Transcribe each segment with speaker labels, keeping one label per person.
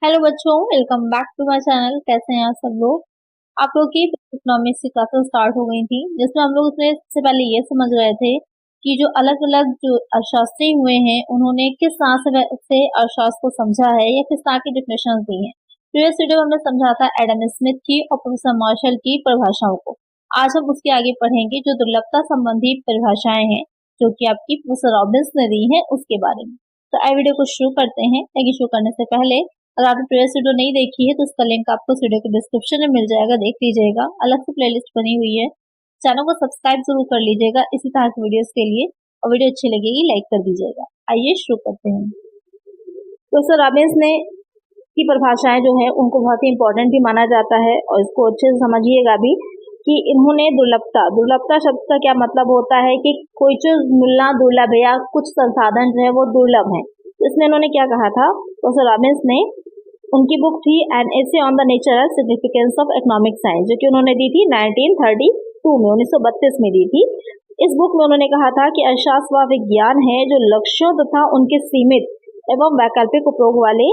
Speaker 1: Hello बच्चों, welcome back to my channel. कैसे हैं आप सब लोग। आप लोग की इकोनॉमिक्स की क्लासेस स्टार्ट हो गई थी, जिसमें हम लोग उसमें सबसे पहले ये समझ रहे थे कि जो अलग अलग जो अर्थशास्त्री हुए हैं उन्होंने किस तरह से अर्थशास्त्र को समझा है या किस तरह की डिफिनेशन दी हैं। प्रीवियस वीडियो में हमने समझा था एडम स्मिथ की और प्रोफेसर मार्शल की परिभाषाओं को। आज हम उसके आगे पढ़ेंगे जो दुर्लभता संबंधी परिभाषाएं हैं जो कि आपकी प्रोफेसर रॉबिन्स ने दी है उसके बारे में। तो आई वीडियो को शुरू करते हैं, लेकिन शुरू करने से पहले अगर आपने प्रीवियस वीडियो नहीं देखी है तो उसका लिंक आपको इस वीडियो के डिस्क्रिप्शन में मिल जाएगा, देख लीजिएगा। अलग से प्लेलिस्ट बनी हुई है, चैनल को सब्सक्राइब जरूर कर लीजिएगा इसी तरह की वीडियोस के लिए, और वीडियो अच्छी लगेगी लाइक कर दीजिएगा। आइए शुरू करते हैं। प्रोफेसर रॉबिन्स ने की परिभाषाएं जो है उनको बहुत ही इंपॉर्टेंट भी माना जाता है, और इसको अच्छे से समझिएगा भी कि इन्होंने दुर्लभता शब्द का क्या मतलब होता है कि कोई चीज मिलना दुर्लभ है या कुछ संसाधन जो है वो दुर्लभ है। इसमें इन्होंने क्या कहा था, प्रोफेसर रॉबिन्स ने, उनकी बुक थी an essay on the nature and significance of economic science, जो कि उन्होंने दी थी 1932 में, 1932 में दी थी। इस बुक में उन्होंने कहा था कि अर्थशास्त्र वह विज्ञान है जो लक्ष्यों तथा उनके सीमित एवं वैकल्पिक उपयोग वाले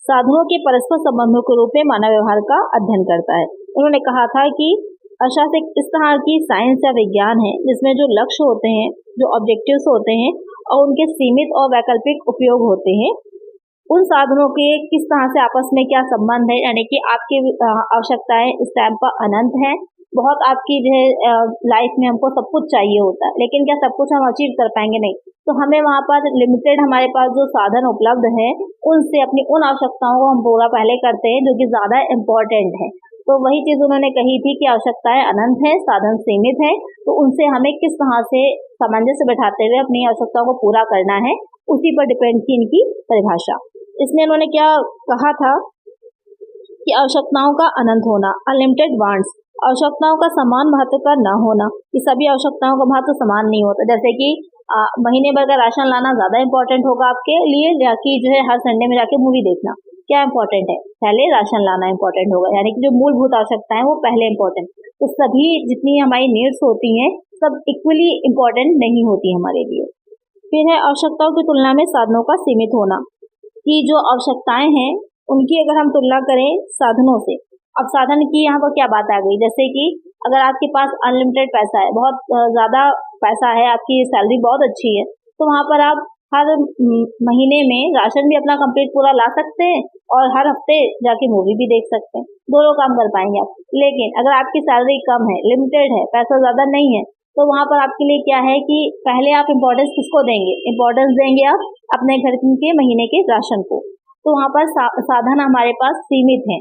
Speaker 1: साधनों के परस्पर संबंधों के रूप में मानव व्यवहार का अध्ययन करता है। उन्होंने कहा था कि अर्थशास्त्र एक इस तरह की साइंस या विज्ञान है जिसमें जो लक्ष्य होते हैं, जो ऑब्जेक्टिव्स होते हैं और उनके सीमित और वैकल्पिक उपयोग होते हैं, उन साधनों के किस तरह से आपस में क्या संबंध है, यानी कि आपकी आवश्यकताएं इस टाइम पर अनंत हैं। बहुत आपकी जो है लाइफ में हमको सब कुछ चाहिए होता है, लेकिन क्या सब कुछ हम अचीव कर पाएंगे? नहीं। तो हमें वहाँ पर लिमिटेड हमारे पास जो साधन उपलब्ध है उनसे अपनी उन आवश्यकताओं को हम पूरा पहले करते हैं जो कि ज्यादा इम्पोर्टेंट है। तो वही चीज उन्होंने कही थी कि आवश्यकताएं अनंत है, साधन सीमित है, तो उनसे हमें किस तरह से सामंजस्य बैठाते हुए अपनी आवश्यकताओं को पूरा करना है, उसी पर डिपेंड थी इनकी परिभाषा। इसमें इन्होंने क्या कहा था कि आवश्यकताओं का अनंत होना, अनलिमिटेड वांट्स, आवश्यकताओं का समान महत्व का न होना, कि सभी आवश्यकताओं का महत्व समान नहीं होता। जैसे कि महीने भर का राशन लाना ज्यादा इंपॉर्टेंट होगा आपके लिए, या कि जो है हर संडे में जाके मूवी देखना, क्या इंपॉर्टेंट है? पहले राशन लाना इंपॉर्टेंट होगा, यानी कि जो मूलभूत आवश्यकताएं वो पहले इंपॉर्टेंट। तो सभी जितनी हमारी नीड्स होती हैं सब इक्वली इंपॉर्टेंट नहीं होती हमारे लिए। फिर है आवश्यकताओं की तुलना में साधनों का सीमित होना, कि जो आवश्यकताएं हैं उनकी अगर हम तुलना करें साधनों से। अब साधन की यहाँ पर क्या बात आ गई, जैसे कि अगर आपके पास अनलिमिटेड पैसा है, बहुत ज्यादा पैसा है, आपकी सैलरी बहुत अच्छी है, तो वहां पर आप हर महीने में राशन भी अपना कंप्लीट पूरा ला सकते हैं और हर हफ्ते जाके मूवी भी देख सकते हैं, दोनों काम कर पाएंगे आप। लेकिन अगर आपकी सैलरी कम है, लिमिटेड है, पैसा ज्यादा नहीं है, तो वहां पर आपके लिए क्या है कि पहले आप इम्पोर्टेंस किसको देंगे? इम्पोर्टेंस देंगे आप अपने घर के महीने के राशन को। तो वहां पर साधन हमारे पास सीमित हैं।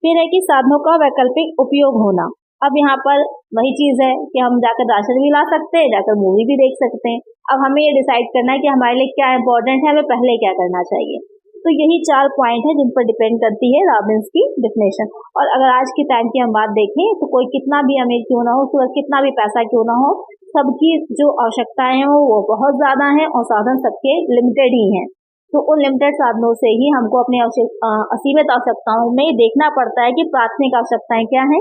Speaker 1: फिर है कि साधनों का वैकल्पिक उपयोग होना। अब यहाँ पर वही चीज है कि हम जाकर राशन भी ला सकते हैं, जाकर मूवी भी देख सकते हैं। अब हमें ये डिसाइड करना है कि हमारे लिए क्या इंपॉर्टेंट है, हमें पहले क्या करना चाहिए। तो यही 4 पॉइंट है जिन पर डिपेंड करती है रॉबिन्स की डिफिनेशन। और अगर आज के टाइम की हम बात देखें तो कोई कितना भी अमीर क्यों ना हो, उसके पास कितना भी पैसा क्यों ना हो, सबकी जो आवश्यकताएं हैं वो बहुत ज्यादा हैं और साधन सबके लिमिटेड ही हैं। तो उन लिमिटेड साधनों से ही हमको अपनी असीमित आवश्यकताओं में देखना पड़ता है कि प्राथमिक आवश्यकताएं क्या हैं,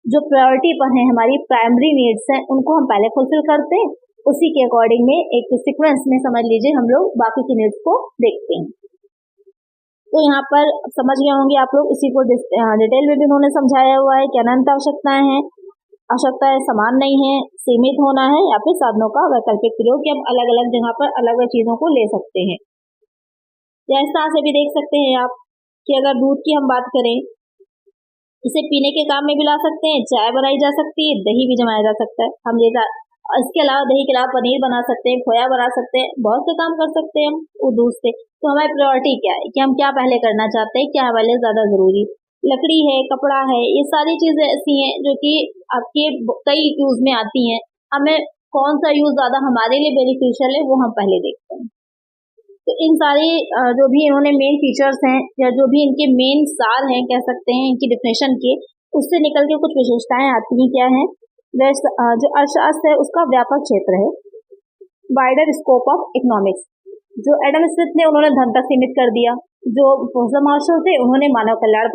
Speaker 1: जो प्रायोरिटी पर है, हमारी प्राइमरी नीड्स हैं, उनको हम पहले फुलफिल करते हैं। उसी के अकॉर्डिंग में एक सीक्वेंस में समझ लीजिए हम लोग बाकी की नीड्स को देखते हैं। तो यहाँ पर समझ गए होंगे आप लोग, इसी को डिटेल में भी उन्होंने समझाया हुआ है कि अनंत आवश्यकताएं हैं, आवश्यकताएं समान नहीं है, सीमित होना है, या फिर साधनों का वैकल्पिक प्रयोग, कि हम अलग अलग जगह पर अलग अलग चीजों को ले सकते हैं। या इस तरह से भी देख सकते हैं आप कि अगर दूध की हम बात करें, इसे पीने के काम में भी ला सकते हैं, चाय बनाई जा सकती है, दही भी जमाया जा सकता है। हम इसके अलावा दही के अलावा पनीर बना सकते हैं, खोया बना सकते हैं, बहुत से काम कर सकते हैं हम वो दूध से। तो हमारी प्रायोरिटी क्या है कि हम क्या पहले करना चाहते हैं, क्या हमारे लिए ज्यादा जरूरी। लकड़ी है, कपड़ा है, ये सारी चीजें ऐसी हैं जो कि आपके कई यूज में आती हैं, हमें कौन सा यूज ज्यादा हमारे लिए बेनिफिशियल है वो हम पहले देखते हैं। तो इन सारे जो भी इन्होंने मेन फीचर्स हैं या जो भी इनके मेन सार हैं कह सकते हैं इनकी डिफिनेशन के, उससे निकल के कुछ विशेषताएं आती हैं। क्या है? जो अर्थशास्त्र है उसका व्यापक क्षेत्र है, वाइडर स्कोप ऑफ इकोनॉमिक्स। जो एडम स्मिथ ने उन्होंने धन तक सीमित कर दिया, जो प्रोफेसर मार्शल थे उन्होंने मानव कल्याण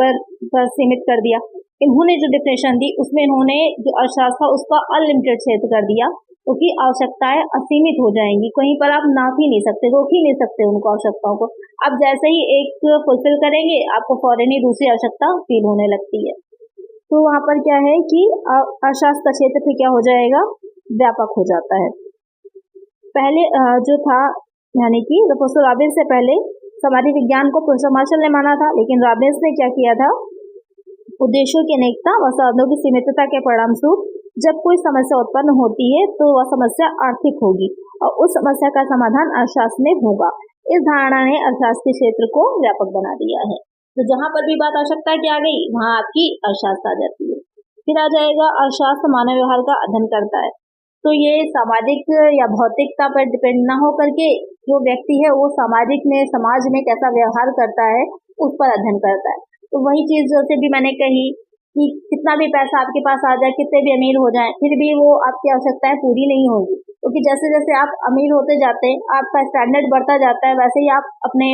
Speaker 1: पर सीमित कर दिया। इन्होंने जो डिफिनेशन दी उसमें इन्होंने जो अर्थशास्त्र था उसका अनलिमिटेड क्षेत्र कर दिया, क्योंकि आवश्यकताएं असीमित हो जाएंगी, कहीं पर आप नाप ही नहीं सकते, रोक ही नहीं सकते उनको आवश्यकताओं को। अब जैसे ही एक फुलफिल करेंगे आपको फौरन ही दूसरी आवश्यकता फील होने लगती है। तो वहाँ पर क्या है कि अशास्त्र का क्षेत्र फिर क्या हो जाएगा, व्यापक हो जाता है। पहले जो था यानी कि प्रोफेसर रॉबिन्स से पहले सामाजिक विज्ञान को प्रोफेसर मार्शल ने माना था, लेकिन रॉबिन्स ने क्या किया था, उद्देश्यों की अनेकता व साधनों की सीमितता के परिणामस्वरूप जब कोई समस्या उत्पन्न होती है तो वह समस्या आर्थिक होगी और उस समस्या का समाधान अर्थशास्त्र में होगा। इस धारणा ने अर्थशास्त्र के क्षेत्र को व्यापक बना दिया है। तो जहां पर भी बात आवश्यकता की आ गई वहां आपकी अर्थशास्त्र आ जाती है। फिर आ जाएगा अर्थशास्त्र मानव व्यवहार का अध्ययन करता है। तो ये सामाजिक या भौतिकता पर डिपेंड ना हो करके जो व्यक्ति है वो सामाजिक में समाज में कैसा व्यवहार करता है उस पर अध्ययन करता है। तो वही चीज जैसे भी मैंने कही कि कितना भी पैसा आपके पास आ जाए, कितने भी अमीर हो जाए, फिर भी वो आपकी आवश्यकताएं पूरी नहीं होगी, क्योंकि जैसे जैसे आप अमीर होते जाते हैं आपका स्टैंडर्ड बढ़ता जाता है, वैसे ही आप अपने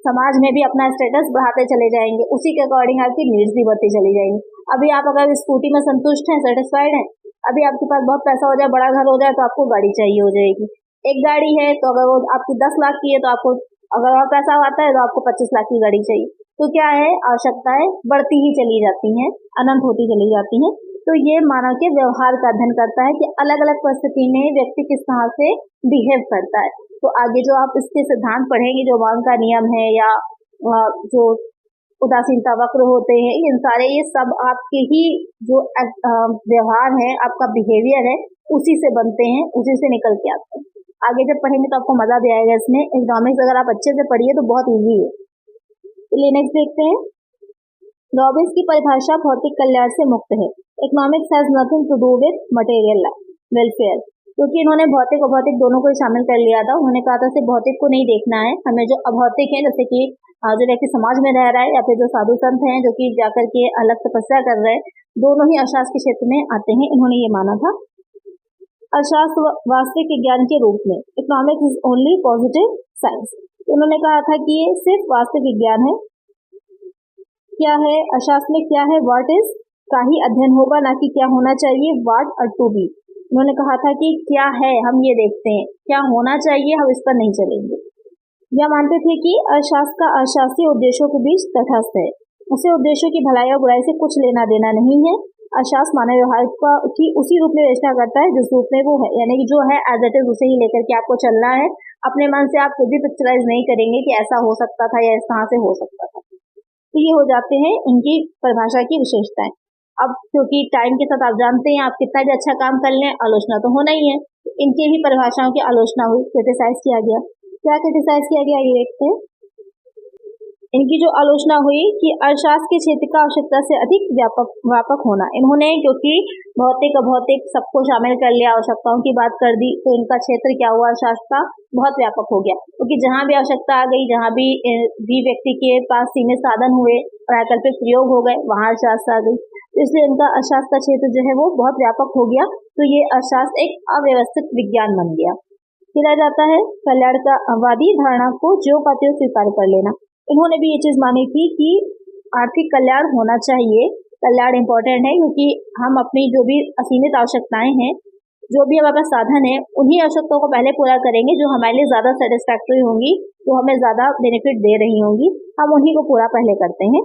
Speaker 1: समाज में भी अपना स्टेटस बढ़ाते चले जाएंगे, उसी के अकॉर्डिंग आपकी नीड्स भी बढ़ती चली जाएंगी। अभी आप अगर स्कूटी में संतुष्ट हैं, सेटिस्फाइड हैं, अभी आपके पास बहुत पैसा हो जाए, बड़ा घर हो जाए तो आपको गाड़ी चाहिए हो जाएगी। एक गाड़ी है तो अगर वो आपकी 10 लाख की है तो आपको अगर और पैसा आता है तो आपको 25 लाख की गाड़ी चाहिए। तो क्या है, आवश्यकताएं बढ़ती ही चली जाती हैं, अनंत होती चली जाती हैं। तो ये मानव के व्यवहार का अध्ययन करता है कि अलग अलग परिस्थिति में व्यक्ति किस तरह से बिहेव करता है। तो आगे जो आप इसके सिद्धांत पढ़ेंगे, जो मान का नियम है या जो उदासीनता वक्र होते हैं, इन सारे ये सब आपके ही जो व्यवहार है, आपका बिहेवियर है, उसी से बनते हैं, उसी से निकल के आते हैं। आगे जब पढ़ेंगे तो आपको मजा भी आएगा इसमें। इकोनॉमिक्स अगर आप अच्छे से पढ़िए तो बहुत ईजी है। चलिए नेक्स्ट देखते हैं। रॉबिन्स की परिभाषा भौतिक कल्याण से मुक्त है। Economics has nothing to do with material welfare, क्योंकि इन्होंने भौतिक अभौतिक दोनों को शामिल कर लिया था। उन्होंने कहा था सिर्फ भौतिक को नहीं देखना है, हमें जो अभौतिक है, जैसे कि जो व्यक्ति समाज में रह रहा है या फिर जो साधु संत हैं जो कि जाकर के अलग तपस्या कर रहे हैं, दोनों ही अर्थशास्त्र के क्षेत्र में आते हैं। इन्होंने ये माना था। अर्थशास्त्र वास्तविक विज्ञान के रूप में, economics is only positive science. उन्होंने कहा था कि ये सिर्फ वास्तविक विज्ञान है। क्या है अर्थशास्त्र में, क्या है, व्हाट इज का ही अध्ययन होगा, ना कि क्या होना चाहिए, व्हाट और टू बी। उन्होंने कहा था कि क्या है हम ये देखते हैं, क्या होना चाहिए हम इस पर नहीं चलेंगे। यह मानते थे कि अर्थशास्त्र का अर्थशास्त्रीय उद्देश्यों के बीच तटस्थ है, उसे उद्देश्यों की भलाई और बुराई से कुछ लेना देना नहीं है। अर्थशास्त्र मानव व्यवहार का की उसी रूप में विवेचना करता है जिस रूप में वो है, यानी कि जो है एज इट इज उसे ही लेकर के आपको चलना है। अपने मन से आप खुद भी पिक्चराइज नहीं करेंगे कि ऐसा हो सकता था या इस तरह से हो सकता था। तो ये हो जाते हैं इनकी परिभाषा की विशेषताएं। अब क्योंकि टाइम के साथ आप जानते हैं आप कितना भी अच्छा काम कर लें, आलोचना तो होना ही है। इनकी भी परिभाषाओं की आलोचना हुई, क्रिटिसाइज किया गया। क्या क्रिटिसाइज किया गया ये देखते हैं। इनकी जो आलोचना हुई कि अर्थशास्त्र के क्षेत्र का आवश्यकता से अधिक व्यापक होना। इन्होंने क्योंकि भौतिक अभौतिक सबको शामिल कर लिया, आवश्यकताओं की बात कर दी, तो इनका क्षेत्र क्या हुआ, अर्थशास्त्र का बहुत व्यापक हो गया। क्योंकि जहां भी आवश्यकता आ गई, जहां भी व्यक्ति के पास सीमित साधन हुए, वैकल्पिक प्रयोग हो गए, वहां अर्थशास्त्र आ गई। इसलिए इनका अर्थशास्त्र का क्षेत्र जो है वो बहुत व्यापक हो गया। तो ये अर्थशास्त्र एक अव्यवस्थित विज्ञान बन गया। फिर आ जाता है कल्याणवादी धारणा को जो का त्यों स्वीकार कर लेना। इन्होंने भी ये चीज मानी थी कि आर्थिक कल्याण होना चाहिए, कल्याण इंपॉर्टेंट है, क्योंकि हम अपनी जो भी असीमित आवश्यकताएं हैं, जो भी हमारे पास साधन है, उन्हीं आवश्यकताओं को पहले पूरा करेंगे जो हमारे लिए ज्यादा सेटिस्फैक्टरी होंगी, जो हमें ज्यादा बेनिफिट दे रही होंगी, हम उन्हीं को पूरा पहले करते हैं।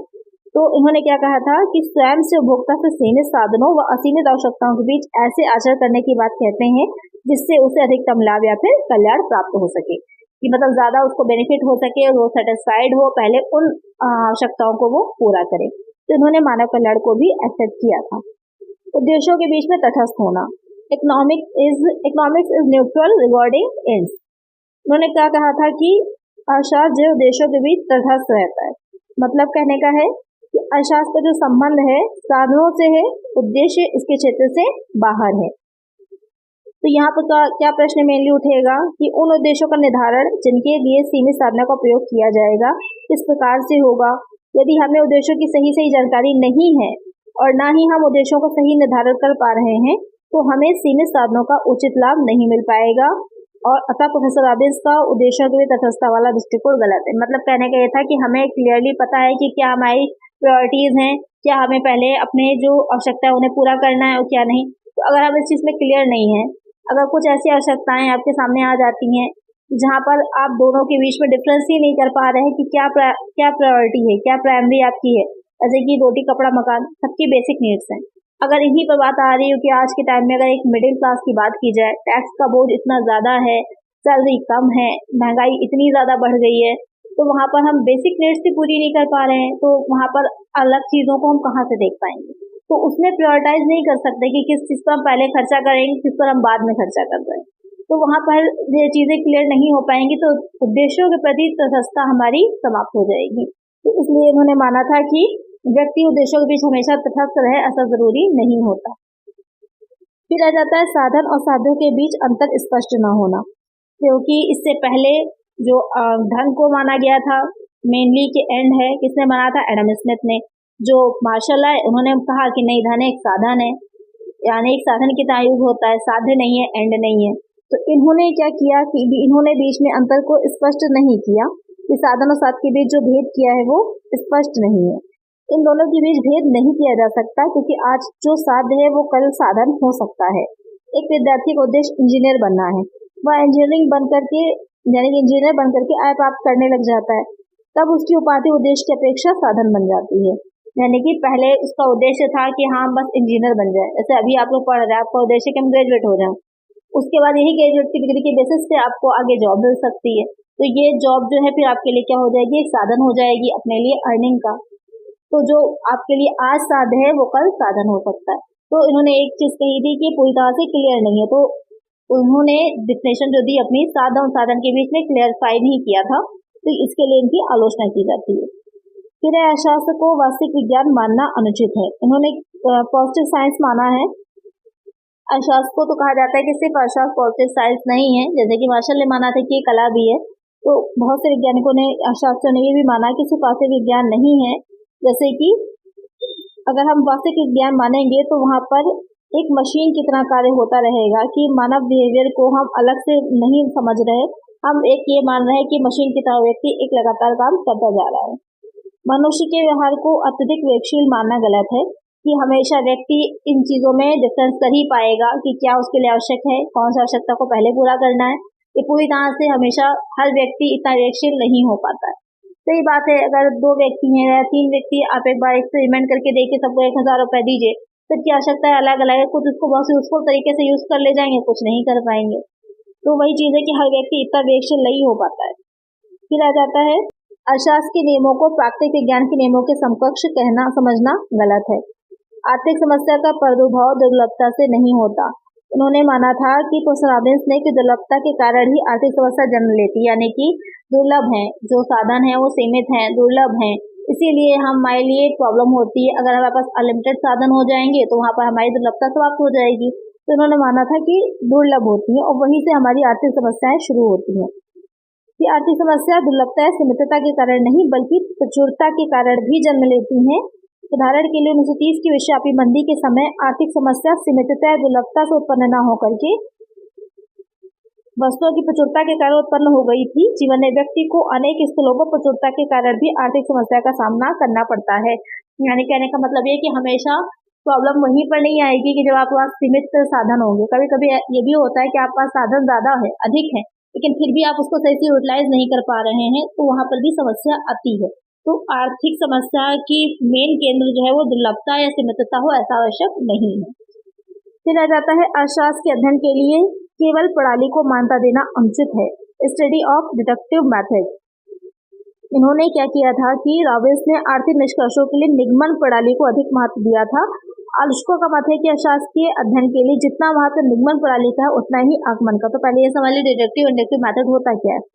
Speaker 1: तो इन्होंने क्या कहा था कि स्वयं से उपभोक्ता से सीमित साधनों व असीमित आवश्यकताओं के बीच ऐसे आचरण करने की बात कहते हैं जिससे उसे अधिकतम लाभ या फिर कल्याण प्राप्त हो सके, कि मतलब ज्यादा उसको बेनिफिट हो सके और वो सेटिस्फाइड हो, पहले उन आवश्यकताओं को वो पूरा करे। तो इन्होंने मानव कल्याण को भी एक्सेप्ट किया था। उद्देश्यों के बीच में तटस्थ होना। Economics is neutral regarding ends. उन्होंने क्या कहा था कि अर्थशास्त्र जो उद्देश्यों के बीच तटस्थ रहता है। मतलब कहने का है कि अर्थशास्त्र का जो संबंध है साधनों से है, उद्देश्य इसके क्षेत्र से बाहर है। तो यहाँ पर क्या प्रश्न मेनली उठेगा कि उन उद्देश्यों का निर्धारण जिनके लिए सीमित साधनों का प्रयोग किया जाएगा किस प्रकार से होगा। यदि हमें उद्देश्यों की सही जानकारी नहीं है और ना ही हम उद्देश्यों को सही निर्धारण कर पा रहे हैं तो हमें सीमित साधनों का उचित लाभ नहीं मिल पाएगा। और अतः प्रोफेसर रॉबिन्स का उद्देश्यों के लिए तटस्थता वाला दृष्टिकोण गलत है। मतलब कहने का यह था कि हमें क्लियरली पता है कि क्या हमारी प्रायोरिटीज हैं, क्या हमें पहले अपने जो आवश्यकता है उन्हें पूरा करना है और क्या नहीं। तो अगर हम इस चीज में क्लियर नहीं है, अगर कुछ ऐसी आवश्यकताएं आपके सामने आ जाती हैं जहाँ पर आप दोनों के बीच में डिफरेंस ही नहीं कर पा रहे हैं कि क्या प्रायोरिटी है, क्या प्राइमरी आपकी है। जैसे कि रोटी कपड़ा मकान सबकी बेसिक नीड्स हैं। अगर इन्हीं पर बात आ रही हो कि आज के टाइम में अगर एक मिडिल क्लास की बात की जाए, टैक्स का बोझ इतना ज्यादा है, सैलरी कम है, महंगाई इतनी ज्यादा बढ़ गई है, तो वहाँ पर हम बेसिक नीड्स भी पूरी नहीं कर पा रहे हैं, तो वहाँ पर अलग चीजों को हम कहाँ से देख पाएंगे। तो उसमें प्रायोरिटाइज नहीं कर सकते कि किस चीज पर हम पहले खर्चा करेंगे, किस पर हम बाद में खर्चा कर रहे हैं। तो वहाँ पर ये चीजें क्लियर नहीं हो पाएंगी, तो उद्देश्यों के प्रति तटस्थता हमारी समाप्त हो जाएगी। तो इसलिए इन्होंने माना था कि व्यक्ति उद्देश्यों के बीच हमेशा तटस्थ रहे ऐसा जरूरी नहीं होता। फिर आ जाता है साधन और साध्यों के बीच अंतर स्पष्ट न होना, क्योंकि इससे पहले जो धन को माना गया था मेनली कि एंड है, किसने माना था? एडम स्मिथ ने। जो मार्शल आए उन्होंने कहा कि नहीं, धन एक साधन है, यानी एक साधन कितना यूज होता है, साध्य नहीं है, एंड नहीं है। तो इन्होंने क्या किया कि इन्होंने बीच में अंतर को स्पष्ट नहीं किया, कि साधन और साध्य के बीच जो भेद किया है वो स्पष्ट नहीं है। इन दोनों के बीच भेद नहीं किया जा सकता, क्योंकि आज जो साध्य है वो कल साधन हो सकता है। एक विद्यार्थी का उद्देश्य इंजीनियर बनना है, वह इंजीनियरिंग बन करके यानी कि इंजीनियर बन करके आय प्राप्त करने लग जाता है, तब उसकी उपाधि उद्देश्य की अपेक्षा साधन बन जाती है। यानी कि पहले उसका उद्देश्य था कि हाँ बस इंजीनियर बन जाए, जैसे अभी आप लोग पढ़ रहे हैं, आपका उद्देश्य कि हम ग्रेजुएट हो जाएं, उसके बाद यही ग्रेजुएट की डिग्री के बेसिस पे आपको आगे जॉब मिल सकती है। तो ये जॉब जो है फिर आपके लिए क्या हो जाएगी? एक साधन हो जाएगी अपने लिए अर्निंग का। तो जो आपके लिए आज साध्य है वो कल साधन हो सकता है। तो इन्होंने एक चीज कही थी कि पूरी तरह से क्लियर नहीं है, तो उन्होंने डिफिनेशन जो दी अपनी साधन और साधन के बीच में क्लियरफाई नहीं किया था, तो इसके लिए इनकी आलोचना की जाती है। फिर अर्थशास्त्र को वास्तविक विज्ञान मानना अनुचित है। इन्होंने पॉजिटिव साइंस माना है। अर्थशास्त्र को तो कहा जाता है कि सिर्फ अर्थशास्त्र पॉजिटिव साइंस नहीं है, जैसे कि मार्शल ने माना था कि कला भी है। तो बहुत से वैज्ञानिकों ने, अर्थशास्त्रियों ने ये भी माना कि सिर्फ वास्तविक विज्ञान नहीं है। जैसे कि अगर हम वास्तविक विज्ञान मानेंगे तो वहां पर एक मशीन की तरह कार्य होता रहेगा, कि मानव बिहेवियर को हम अलग से नहीं समझ रहे, हम एक ये मान रहे हैं कि मशीन की तरह व्यक्ति एक लगातार काम करता जा रहा है। मनुष्य के व्यवहार को अत्यधिक वेगशील मानना गलत है, कि हमेशा व्यक्ति इन चीजों में डिफरेंस कर ही पाएगा कि क्या उसके लिए आवश्यक है, कौन सा आवश्यकता को पहले पूरा करना है। ये पूरी तरह से हमेशा हर व्यक्ति इतना वेगशील नहीं हो पाता है। सही बात है, अगर 2 व्यक्ति हैं या 3 व्यक्ति, आप एक बार एक्सपेरिमेंट करके देखिए, सबको 1000 रुपए दीजिए, सबकी आवश्यकता अलग अलग है, कुछ उसको बहुत यूजफुल तरीके से यूज कर ले जाएंगे, कुछ नहीं कर पाएंगे। तो वही चीज है कि हर व्यक्ति इतना वेगशील नहीं हो पाता है। फिर आ जाता है अर्थशास्त्र के नियमों को प्राकृतिक विज्ञान के नियमों के समकक्ष कहना समझना गलत है। आर्थिक समस्या का प्रादुर्भाव दुर्लभता से नहीं होता। उन्होंने माना था कि पोस्टाबिंस ने कि दुर्लभता के कारण ही आर्थिक समस्या जन्म लेती, यानी कि दुर्लभ है, जो साधन है वो सीमित है, दुर्लभ है, इसीलिए हमारे लिए प्रॉब्लम होती है। अगर हमारे पास अनलिमिटेड साधन हो जाएंगे तो वहां पर हमारी दुर्लभता समाप्त हो जाएगी। तो उन्होंने माना था कि दुर्लभ होती है और वहीं से हमारी आर्थिक समस्याएं शुरू होती हैं। ये आर्थिक समस्या दुर्लभता या सीमितता के कारण नहीं, बल्कि प्रचुरता के कारण भी जन्म लेती हैं। उदाहरण के लिए 1930 की विश्वव्यापी मंदी के समय आर्थिक समस्या सीमितता या दुर्लभता से उत्पन्न न होकर के वस्तुओं की प्रचुरता के कारण उत्पन्न हो गई थी। जीवन में व्यक्ति को अनेक स्थलों पर प्रचुरता के कारण भी आर्थिक समस्या का सामना करना पड़ता है। यानी कहने का मतलब ये कि हमेशा प्रॉब्लम वहीं पर नहीं आएगी कि जब आपके पास सीमित साधन होंगे। कभी कभी ये भी होता है कि आपके पास साधन ज्यादा है, अधिक है, लेकिन फिर भी आप उसको सही से यूटिलाइज नहीं कर पा रहे हैं, तो वहां पर भी समस्या आती है। तो आर्थिक समस्या की मेन केंद्र जो है वो दुर्लभता या सीमितता हो, ऐसा आवश्यक नहीं है। फिर आ जाता है अर्थशास्त्र के अध्ययन के लिए केवल प्रणाली को मान्यता देना अनुचित है। Study of deductive method. इन्होंने क्या किया था कि रॉबिन्स ने आर्थिक निष्कर्षों के लिए निगमन प्रणाली को अधिक महत्व दिया था। आलोचकों का मत है कि अर्थशास्त्रीय अध्ययन के लिए जितना महत्व निगमन प्रणाली का है उतना ही आगमन का। तो पहले ये समझ लीजिए डिडक्टिव इंडक्टिव मेथड होता क्या है।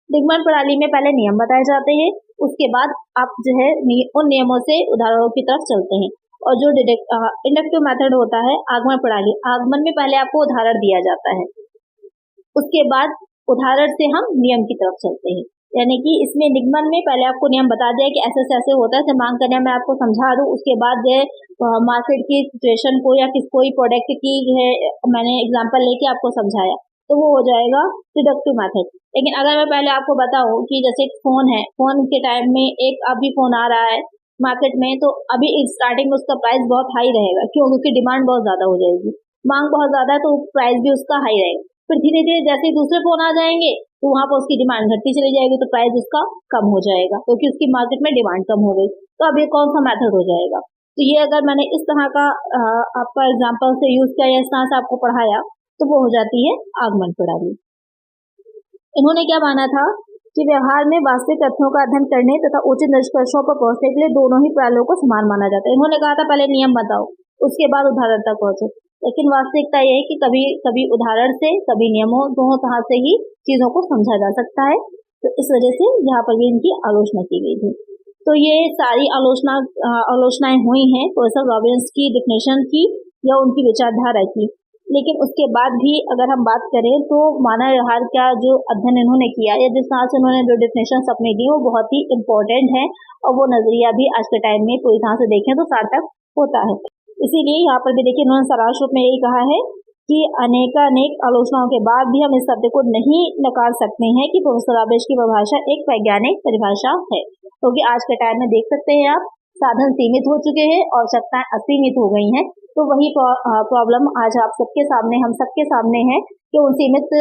Speaker 1: निगमन प्रणाली में पहले नियम बताए जाते हैं, उसके बाद आप जो है उन नियमों से उदाहरणों की तरफ चलते हैं। और जो इंडक्टिव मेथड होता है आगमन प्रणाली, आगमन में पहले आपको उदाहरण दिया जाता है, उसके बाद उदाहरण से हम नियम की तरफ चलते हैं। यानी कि इसमें निगमन में पहले आपको नियम बता दिया कि ऐसे ऐसे होता है, मांग करने में आपको समझा दूं, उसके बाद जो मार्केट की सिचुएशन को या कोई प्रोडक्ट की है मैंने एग्जांपल लेके आपको समझाया, तो वो हो जाएगा डिडक्टिव मेथड। लेकिन अगर मैं पहले आपको बताऊं कि जैसे एक फोन है, फोन के टाइम में एक अभी फोन आ रहा है मार्केट में, तो अभी स्टार्टिंग में उसका प्राइस बहुत हाई रहेगा, क्यों? क्योंकि डिमांड बहुत ज्यादा हो जाएगी, मांग बहुत ज्यादा है, तो प्राइस भी उसका हाई रहेगा। फिर धीरे धीरे जैसे ही दूसरे फोन आ जाएंगे तो वहाँ पर उसकी डिमांड घटती चली जाएगी, तो प्राइस उसका कम हो जाएगा क्योंकि उसकी मार्केट में डिमांड कम हो गई। तो अब ये कौन सा मेथड हो जाएगा? तो ये अगर मैंने इस तरह का आपका एग्जाम्पल से यूज किया या इस तरह से आपको पढ़ाया तो वो हो जाती है आगमन प्रणाली। इन्होंने क्या माना था कि व्यवहार में वास्तविक तथ्यों का अध्ययन करने तथा उचित निष्कर्षों पर पहुंचने के लिए दोनों ही प्रणालियों को समान माना जाता है। इन्होंने कहा था पहले नियम बताओ, उसके बाद उदाहरण तक पहुंचो, लेकिन वास्तविकता यह है कि कभी कभी उदाहरण से, कभी नियमों, दोनों तरह से ही चीजों को समझा जा सकता है। तो इस वजह से यहाँ पर भी इनकी आलोचना की गई थी। तो ये सारी आलोचनाएं हुई हैं प्रोफेसर रॉबिन्स की डिफिनेशन की या उनकी विचारधारा की। लेकिन उसके बाद भी अगर हम बात करें तो मानव व्यवहार का जो अध्ययन इन्होंने किया या जिस तरह से उन्होंने जो डिफिनेशन अपनी दी वो बहुत ही इम्पोर्टेंट है और वो नजरिया भी आज के टाइम में पूरी तरह से देखें तो सार्थक होता है। इसीलिए यहाँ पर भी देखिए इन्होंने सारांश रूप में यही कहा है कि अनेकानेक आलोचनाओं के बाद भी हम इस शब्द को नहीं नकार सकते हैं कि प्रोफेसर रॉबिन्स की परिभाषा एक वैज्ञानिक परिभाषा है, क्योंकि आज के टाइम में देख सकते हैं आप साधन सीमित हो चुके हैं, आवश्यकताएं असीमित हो गई हैं। तो वही प्रॉब्लम आज आप सबके सामने, हम सबके सामने है कि उन सीमित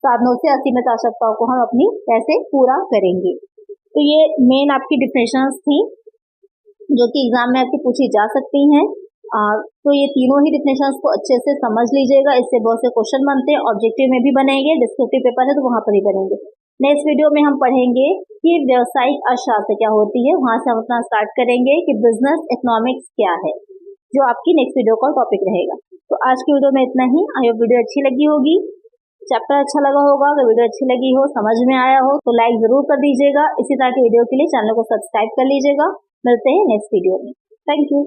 Speaker 1: साधनों से असीमित आवश्यकताओं को हम अपनी कैसे पूरा करेंगे। तो ये मेन आपकी डिफिनेशंस थी जो कि एग्जाम में आपकी पूछी जा सकती हैं। तो ये तीनों ही डिफिनेशंस को अच्छे से समझ लीजिएगा, इससे बहुत से क्वेश्चन बनते हैं, ऑब्जेक्टिव में भी बनेंगे, डिस्क्रिप्टिव पेपर है तो वहां पर ही बनेंगे। नेक्स्ट वीडियो में हम पढ़ेंगे कि व्यावसायिक अर्थशास्त्र क्या होती है, वहां से हम अपना स्टार्ट करेंगे कि बिजनेस इकोनॉमिक्स क्या है, जो आपकी नेक्स्ट वीडियो का टॉपिक रहेगा। तो आज की वीडियो में इतना ही। आई होप वीडियो अच्छी लगी होगी, चैप्टर अच्छा लगा होगा। अगर वीडियो अच्छी लगी हो, समझ में आया हो तो लाइक जरूर कर दीजिएगा। इसी तरह की वीडियो के लिए चैनल को सब्सक्राइब कर लीजिएगा। मिलते हैं नेक्स्ट वीडियो में। Thank you.